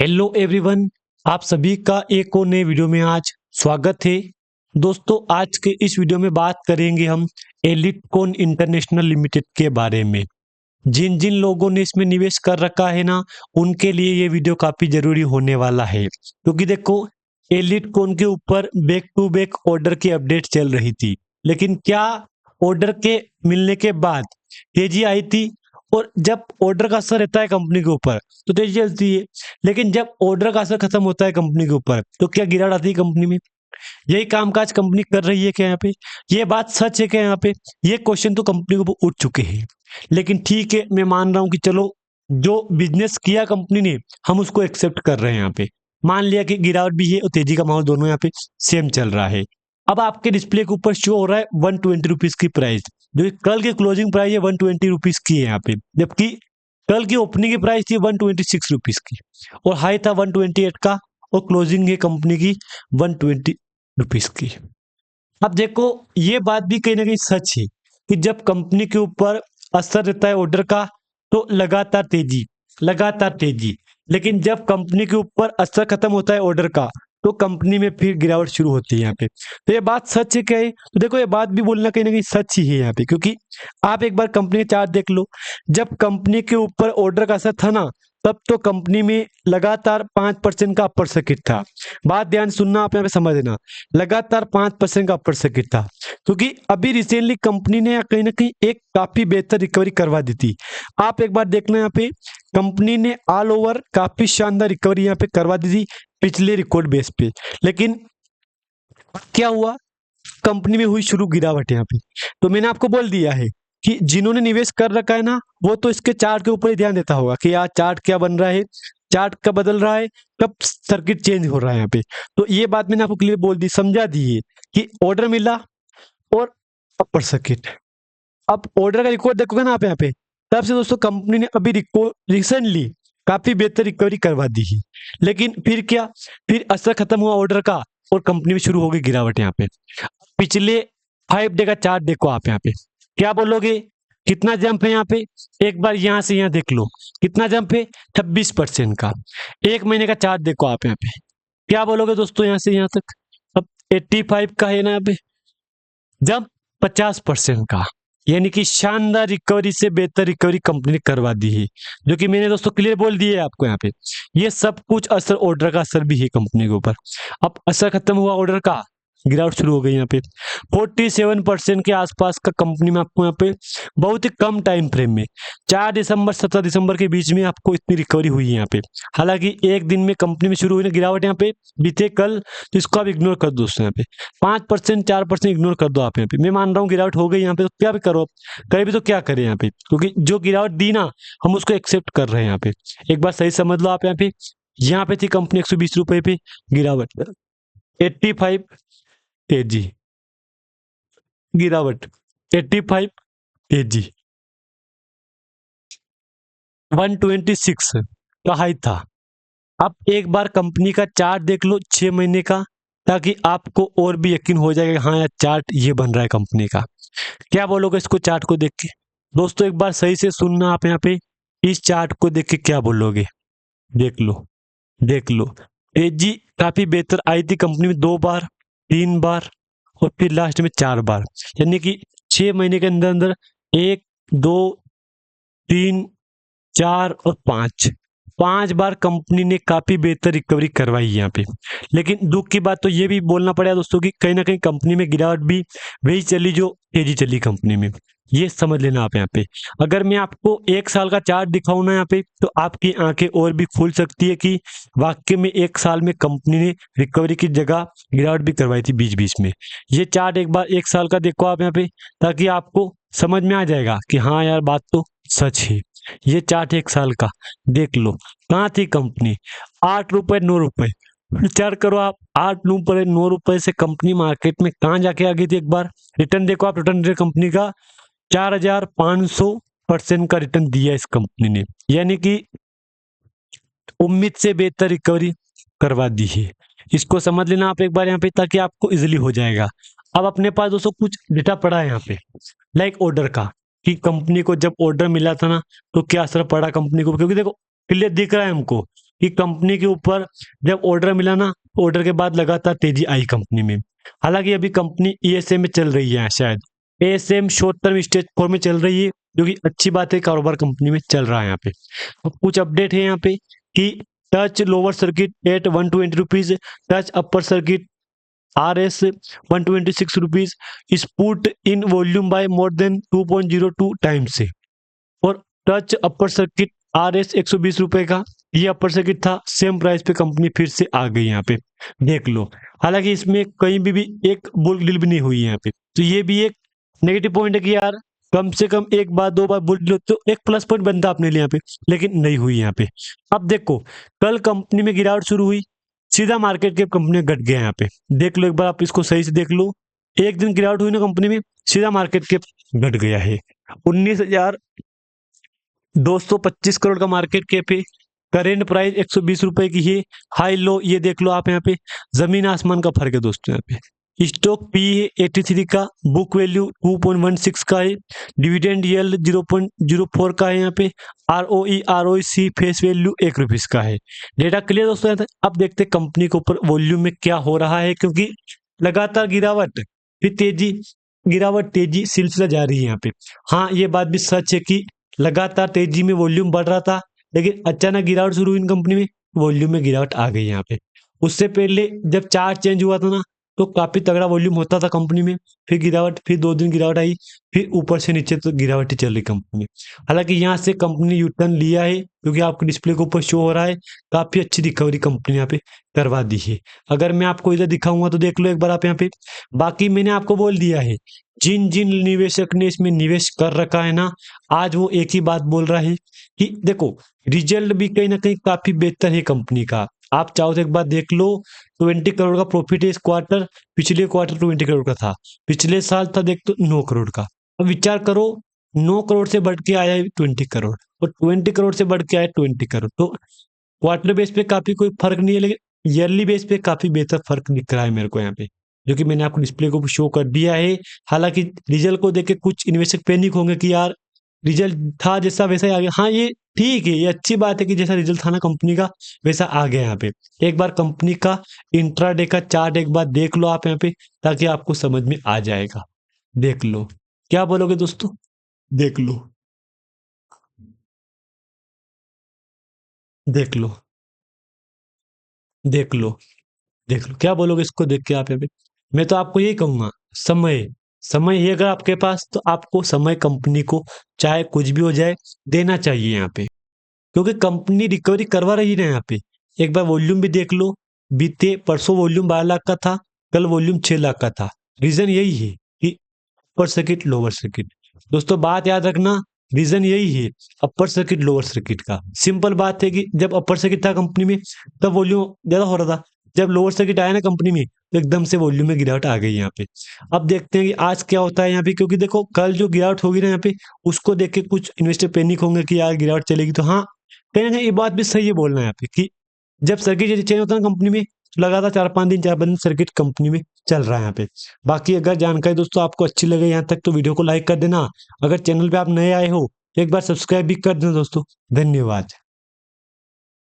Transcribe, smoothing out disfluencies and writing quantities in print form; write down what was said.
Hello everyone, आप सभी का एक और नए वीडियो में आज स्वागत है। दोस्तों, आज के इस वीडियो में बात करेंगे हम एलिटकॉन इंटरनेशनल लिमिटेड के बारे में। जिन जिन लोगों ने इसमें निवेश कर रखा है ना, उनके लिए ये वीडियो काफी जरूरी होने वाला है, क्योंकि देखो एलिटकॉन के ऊपर बैक टू बैक ऑर्डर की अपडेट चल रही थी। लेकिन क्या ऑर्डर के मिलने के बाद तेजी आई थी? और जब ऑर्डर का असर रहता है कंपनी के ऊपर तो तेजी चलती है, लेकिन जब ऑर्डर का असर खत्म होता है कंपनी के ऊपर तो क्या गिरावट आती है कंपनी में? यही कामकाज कंपनी कर रही है क्या यहाँ पे? ये बात सच है क्या यहाँ पे? ये क्वेश्चन तो कंपनी के ऊपर उठ चुके हैं। लेकिन ठीक है, मैं मान रहा हूँ कि चलो, जो बिजनेस किया कंपनी ने हम उसको एक्सेप्ट कर रहे हैं। यहाँ पे मान लिया कि गिरावट भी है और तेजी का माहौल दोनों यहाँ पे सेम चल रहा है। अब आपके डिस्प्ले के ऊपर शो हो रहा है 120 रुपीज की प्राइस, जो कि कल की क्लोजिंग प्राइस है 120 रुपीज की है यहाँ पे, जबकि कल की ओपनिंग की प्राइस थी 126 रुपीज की और हाई था 128 का, और क्लोजिंग है कंपनी की 120 रुपीज की। अब देखो, ये बात भी कहीं ना कहीं सच है कि जब कंपनी के ऊपर असर रहता है ऑर्डर का तो लगातार तेजी, लेकिन जब कंपनी के ऊपर असर खत्म होता है ऑर्डर का तो कंपनी में फिर गिरावट शुरू होती है यहाँ पे। तो ये बात सच है क्या है? तो देखो, ये बात भी बोलना कहीं ना कहीं सच ही है यहाँ पे, क्योंकि आप एक बार कंपनी चार्ट देख लो। जब कंपनी के ऊपर ऑर्डर का असर था ना, तब तो कंपनी में लगातार 5% का अपर सर्किट था। बात ध्यान से सुनना, आप यहाँ पे समझना, लगातार 5% का अपर सर्किट था, क्योंकि अभी रिसेंटली कंपनी ने कहीं ना कहीं एक काफी बेहतर रिकवरी करवा दी थी। आप एक बार देखना, यहाँ पे कंपनी ने ऑल ओवर काफी शानदार रिकवरी यहाँ पे करवा दी थी पिछले रिकॉर्ड बेस पे। लेकिन क्या हुआ? कंपनी में हुई शुरू गिरावट यहाँ पे। तो मैंने आपको बोल दिया है कि जिन्होंने निवेश कर रखा है ना, वो तो इसके चार्ट के ऊपर ही ध्यान देता होगा कि यार चार्ट क्या बन रहा है, चार्ट कब बदल रहा है, कब सर्किट चेंज हो रहा है यहाँ पे। तो ये बात मैंने आपको क्लियर बोल दी, समझा दी है कि ऑर्डर मिला और अपर सर्किट। अब ऑर्डर का रिकॉर्ड देखोगे ना आप यहाँ पे, तब से दोस्तों कंपनी ने अभी रिसेंटली काफी बेहतर रिकवरी करवा दी है। लेकिन फिर क्या, फिर असर खत्म हुआ ऑर्डर का और कंपनी में शुरू हो गई गिरावट यहाँ पे। पिछले 5 डे का चार्ट देखो आप यहाँ पे, क्या बोलोगे? कितना जंप है यहाँ पे? एक बार यहाँ से यहाँ देख लो, कितना जंप है? 26% का। एक महीने का चार्ट देखो आप यहाँ पे, क्या बोलोगे दोस्तों यहाँ से यहाँ तक? अब 85 का है ना यहाँ पे जंप, 50% का। यानी कि शानदार रिकवरी से बेहतर रिकवरी कंपनी ने करवा दी है, जो कि मैंने दोस्तों क्लियर बोल दिए है आपको यहाँ पे। ये सब कुछ असर ऑर्डर का असर भी है कंपनी के ऊपर। अब असर खत्म हुआ ऑर्डर का, गिरावट शुरू हो गई यहाँ पे 47% के आसपास का कंपनी में आपको यहाँ पे बहुत ही कम टाइम फ्रेम में 4 दिसंबर 17 दिसंबर के बीच में आपको इतनी रिकवरी हुई है यहाँ पे। हालांकि एक दिन में कंपनी में शुरू हुई ना गिरावट यहाँ पे बीते कल, तो इसको आप इग्नोर कर दो दोस्तों। यहाँ पे 5% 4% इग्नोर कर दो आप यहाँ पे। मैं मान रहा हूँ गिरावट हो गई यहाँ पे, तो क्या भी करो, करे भी तो क्या करें यहाँ पे, क्योंकि जो गिरावट दी ना हम उसको एक्सेप्ट कर रहे हैं यहाँ पे। एक बार सही समझ लो आप यहाँ पे, यहाँ पे थी कंपनी 120 रुपए पे, गिरावट 85 तेजी, गिरावट 85 तेजी, 126 का हाई था। आप एक बार कंपनी का चार्ट देख लो 6 महीने का, ताकि आपको और भी यकीन हो जाएगा हाँ यार चार्ट ये बन रहा है कंपनी का। क्या बोलोगे इसको चार्ट को देख के? दोस्तों एक बार सही से सुनना आप यहाँ पे, इस चार्ट को देख के क्या बोलोगे? देख लो, देख लो, तेजी काफी बेहतर आई थी कंपनी में 2 बार, 3 बार और फिर लास्ट में 4 बार। यानी कि 6 महीने के अंदर अंदर 1 2 3 4 और 5 बार कंपनी ने काफी बेहतर रिकवरी करवाई यहाँ पे। लेकिन दुख की बात तो ये भी बोलना पड़ेगा दोस्तों कि कहीं ना कहीं कंपनी में गिरावट भी वही चली जो तेजी चली कंपनी में। ये समझ लेना आप यहाँ पे। अगर मैं आपको 1 साल का चार्ट दिखाऊं ना यहाँ पे, तो आपकी आंखें और भी खुल सकती है कि वाकई में 1 साल में कंपनी ने रिकवरी की जगह गिरावट भी करवाई थी बीच बीच में। ये चार्ट एक बार 1 साल का देखो आप यहाँ पे, ताकि आपको समझ में आ जाएगा कि हाँ यार बात तो सच है। ये चार्ट 1 साल का देख लो, कहाँ थी कंपनी? 8 रुपए 9 रुपए। विचार करो आप, 8 रुपए 9 रुपए से कंपनी मार्केट में कहाँ जाके आ गई थी? एक बार रिटर्न देखो आप, रिटर्न कंपनी का 4500% का रिटर्न दिया इस कंपनी ने। यानी कि उम्मीद से बेहतर रिकवरी करवा दी है। इसको समझ लेना आप एक बार यहाँ पे, ताकि आपको इजिली हो जाएगा। अब अपने पास दोस्तों कुछ डेटा पड़ा है यहाँ पे, लाइक ऑर्डर का, कि कंपनी को जब ऑर्डर मिला था ना तो क्या असर पड़ा कंपनी को, क्योंकि देखो क्लियर दिख रहा है हमको कि कंपनी के ऊपर जब ऑर्डर मिला ना, ऑर्डर के बाद लगातार तेजी आई कंपनी में। हालांकि अभी कंपनी ईएसए में चल रही है, शायद एएसएम शॉर्ट टर्म स्टेज 4 में चल रही है, जो कि अच्छी बात है, कारोबार कंपनी में चल रहा है यहाँ पे। तो कुछ अपडेट है यहाँ पे कि touch lower circuit at 120 rupees, touch upper circuit RS 126 rupees, is put in volume by more than 2.02 times से, और टच अपर सर्किट RS 120 रुपए का ये अपर सर्किट था, सेम प्राइस पे कंपनी फिर से आ गई यहाँ पे, देख लो। हालांकि इसमें कहीं भी एक बुल डील भी नहीं हुई है यहाँ पे, तो ये भी एक नेगेटिव पॉइंट है कि यार कम से कम एक बार दो बार बुल डील तो एक प्लस पॉइंट बनता अपने लिए यहाँ पे, लेकिन नहीं हुई यहाँ पे। अब देखो, कल कंपनी में गिरावट शुरू हुई, सीधा मार्केट कैप कंपनी घट गया यहाँ पे, देख लो एक बार आप इसको सही से देख लो। एक दिन गिरावट हुई ना कंपनी में, सीधा मार्केट कैप घट गया है। 19,225 करोड़ का मार्केट कैप है, करेंट प्राइस 120 रुपए की है, हाई लो ये देख लो आप यहाँ पे, जमीन आसमान का फर्क है दोस्तों। यहाँ पे स्टॉक पी है 83 का, बुक वैल्यू 2.16 का है, डिविडेंड यील्ड 0.04 का है यहाँ पे, ROE ROC face value 1 rupees का है। डेटा क्लियर दोस्तों यहाँ तक। अब देखते हैं कंपनी के ऊपर वॉल्यूम में क्या हो रहा है, क्योंकि लगातार गिरावट फिर तेजी, गिरावट तेजी सिलसिला जारी है यहाँ पे। हाँ, ये बात भी सच है कि लगातार तेजी में वॉल्यूम बढ़ रहा था, लेकिन अचानक गिरावट शुरू हुई इन कंपनी में, वॉल्यूम में गिरावट आ गई यहाँ पे। उससे पहले जब चार्ट चेंज हुआ था ना, तो काफी तगड़ा वॉल्यूम होता था कंपनी में, फिर गिरावट, फिर 2 दिन गिरावट आई, फिर ऊपर से नीचे तो गिरावट ही चल रही कंपनी में। हालांकि यहाँ से कंपनी यू टर्न लिया है, क्योंकि आपके डिस्प्ले के ऊपर शो हो रहा है, काफी अच्छी रिकवरी कंपनी यहाँ पे करवा दी है। अगर मैं आपको इधर दिखाऊंगा तो देख लो एक बार आप यहाँ पे। बाकी मैंने आपको बोल दिया है, जिन जिन निवेशक ने इसमें निवेश कर रखा है ना, आज वो एक ही बात बोल रहा है कि देखो रिजल्ट भी कहीं ना कहीं काफी बेहतर है कंपनी का। आप चाहो तो एक बार देख लो, 20 करोड़ का प्रॉफिट है इस क्वार्टर, पिछले क्वार्टर 20 करोड़ का था, पिछले साल था देख तो 9 करोड़ का। अब विचार करो, 9 करोड़ से बढ़ के आया है 20 करोड़, और 20 करोड़ से बढ़ के आया 20 करोड़, तो क्वार्टर बेस पे काफी कोई फर्क नहीं है, लेकिन ईयरली बेस पे काफी बेहतर फर्क दिख रहा है मेरे को यहाँ पे, जो कि मैंने आपको डिस्प्ले को शो कर दिया है। हालांकि रिजल्ट को देख के कुछ इन्वेस्टर पैनिक होंगे कि यार रिजल्ट था जैसा वैसा ही आ गया। हाँ, ये ठीक है, ये अच्छी बात है कि जैसा रिजल्ट था ना कंपनी का, वैसा आ गया यहाँ पे। एक बार कंपनी का इंट्राडे का चार्ट एक बार देख लो आप यहाँ पे, ताकि आपको समझ में आ जाएगा। देख लो, क्या बोलोगे दोस्तों? देख लो, देख लो, देख लो, देख लो, क्या बोलोगे इसको देख के आप यहाँ पे? मैं तो आपको यही कहूंगा, समय, समय ही अगर आपके पास, तो आपको समय कंपनी को चाहे कुछ भी हो जाए देना चाहिए यहाँ पे, क्योंकि कंपनी रिकवरी करवा रही है यहाँ पे। एक बार वॉल्यूम भी देख लो, बीते परसों वॉल्यूम 12 लाख का था, कल वॉल्यूम 6 लाख का था। रीजन यही है कि अपर सर्किट लोअर सर्किट, दोस्तों बात याद रखना, रीजन यही है, अपर सर्किट लोअर सर्किट का। सिंपल बात है कि जब अपर सर्किट था कंपनी में तब वॉल्यूम ज्यादा हो रहा था, जब लोअर सर्किट आया ना कंपनी में, तो एकदम से वॉल्यूम में गिरावट आ गई यहाँ पे। अब देखते हैं कि आज क्या होता है यहाँ पे, क्योंकि देखो कल जो गिरावट होगी ना यहाँ पे, उसको देख के कुछ इन्वेस्टर पैनिक होंगे कि यार गिरावट चलेगी। तो हाँ, कहीं ना कहीं ये बात भी सही है बोलना यहाँ पे कि जब सर्किट चेंज होता है ना कंपनी में, तो लगातार 4-5 दिन सर्किट कंपनी में चल रहा है यहाँ पे। बाकी अगर जानकारी दोस्तों आपको अच्छी लगे यहाँ तक, तो वीडियो को लाइक कर देना। अगर चैनल पे आप नए आए हो, एक बार सब्सक्राइब भी कर देना दोस्तों। धन्यवाद।